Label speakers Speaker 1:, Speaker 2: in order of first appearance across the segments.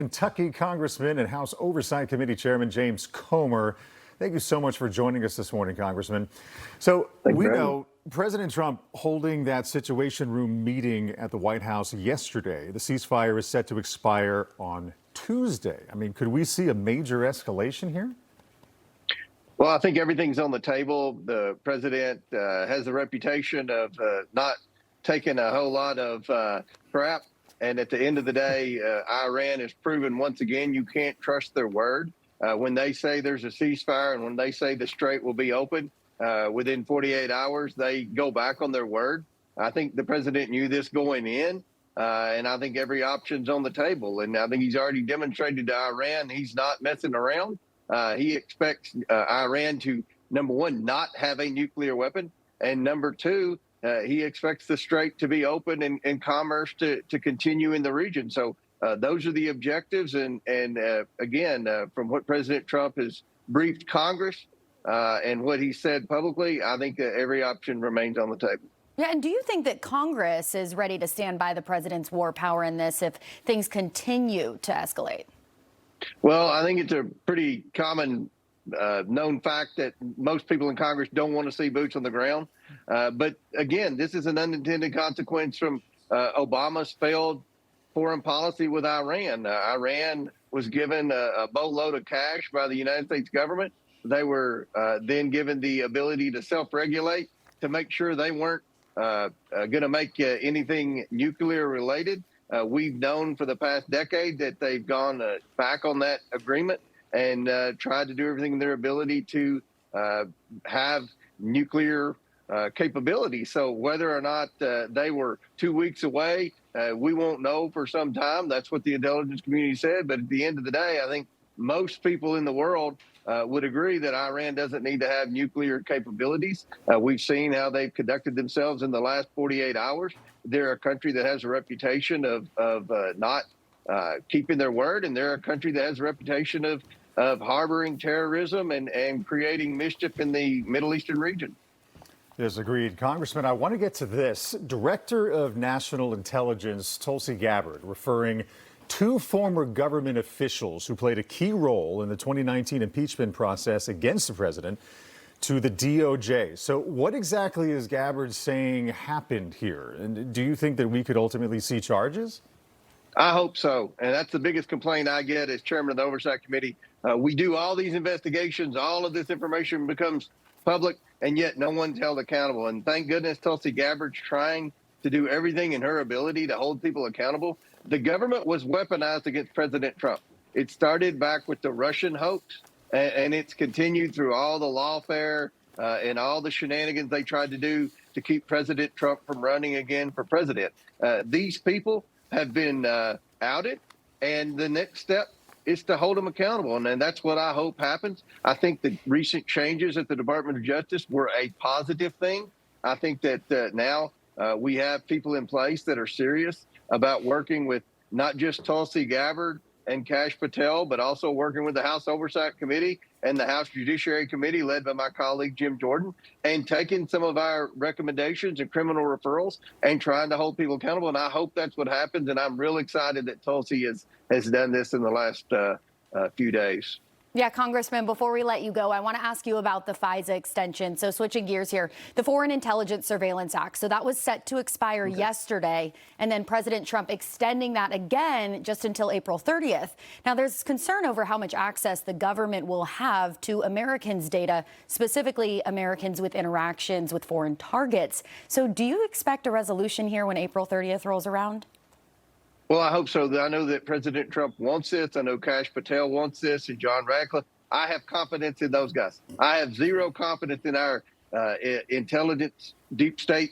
Speaker 1: Kentucky Congressman and House Oversight Committee Chairman James Comer. Thank you so much for joining us this morning, Congressman. So we know President Trump holding that Situation Room meeting at the White House yesterday. The ceasefire is set to expire on Tuesday. I mean, could we see a major escalation here?
Speaker 2: Well, I think everything's on the table. The president has a reputation of not taking a whole lot of crap. And at the end of the day, Iran has proven once again you can't trust their word. When they say there's a ceasefire and when they say the strait will be open within 48 hours, they go back on their word. I think the president knew this going in, and I think every option's on the table. And I think he's already demonstrated to Iran he's not messing around. He expects Iran to, number one, not have a nuclear weapon, and number two, he expects the strait to be open and commerce to continue in the region. So those are the objectives. And again, from what President Trump has briefed Congress and what he said publicly, I think every option remains on the table.
Speaker 3: Yeah, and do you think that Congress is ready to stand by the president's war power in this if things continue to escalate?
Speaker 2: Well, I think it's a pretty common known fact that most people in Congress don't want to see boots on the ground. But again, this is an unintended consequence from Obama's failed foreign policy with Iran. Iran was given a boatload of cash by the United States government. They were then given the ability to self-regulate to make sure they weren't going to make anything nuclear related. We've known for the past decade that they've gone back on that agreement and tried to do everything in their ability to have nuclear capability. So whether or not they were 2 weeks away, we won't know for some time. That's what the intelligence community said. But at the end of the day, I think most people in the world would agree that Iran doesn't need to have nuclear capabilities. We've seen how they've conducted themselves in the last 48 hours. They're a country that has a reputation of not keeping their word, and they're a country that has a reputation of harboring terrorism and creating mischief in the Middle Eastern region.
Speaker 1: Yes, agreed. Congressman, I want to get to this. Director of National Intelligence Tulsi Gabbard referring two former government officials who played a key role in the 2019 impeachment process against the president to the DOJ. So what exactly is Gabbard saying happened here? And do you think that we could ultimately see charges?
Speaker 2: I hope so. And that's the biggest complaint I get as chairman of the Oversight Committee. We do all these investigations, all of this information becomes public, and yet no one's held accountable. And thank goodness Tulsi Gabbard's trying to do everything in her ability to hold people accountable. The government was weaponized against President Trump. It started back with the Russian hoax, and it's continued through all the lawfare and all the shenanigans they tried to do to keep President Trump from running again for president. These people have been outed, and the next step is to hold them accountable. And that's what I hope happens. I think the recent changes at the Department of Justice were a positive thing. I think that now we have people in place that are serious about working with not just Tulsi Gabbard and Kash Patel, but also working with the House Oversight Committee and the House Judiciary Committee led by my colleague Jim Jordan, and taking some of our recommendations and criminal referrals and trying to hold people accountable. And I hope that's what happens. And I'm real excited that Tulsi has done this in the last few days.
Speaker 3: Yeah, Congressman, before we let you go, I want to ask you about the FISA extension. So switching gears here, the Foreign Intelligence Surveillance Act. So that was set to expire yesterday, and then President Trump extending that again just until April 30th. Now, there's concern over how much access the government will have to Americans' data, specifically Americans with interactions with foreign targets. So do you expect a resolution here when April 30th rolls around?
Speaker 2: Well, I hope so. I know that President Trump wants this. I know Kash Patel wants this, and John Radcliffe. I have confidence in those guys. I have zero confidence in our intelligence deep state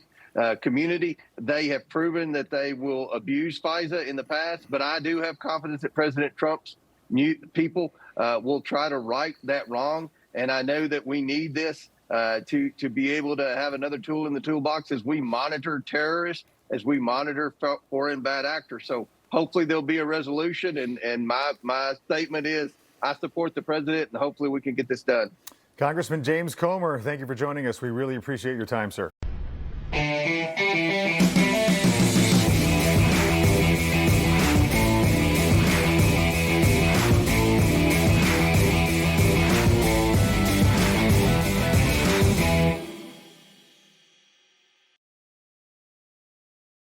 Speaker 2: community. They have proven that they will abuse FISA in the past, but I do have confidence that President Trump's new people will try to right that wrong. And I know that we need this to be able to have another tool in the toolbox as we monitor terrorists, as we monitor foreign bad actors. So hopefully there'll be a resolution. And my statement is I support the president, and hopefully we can get this done.
Speaker 1: Congressman James Comer, thank you for joining us. We really appreciate your time, sir.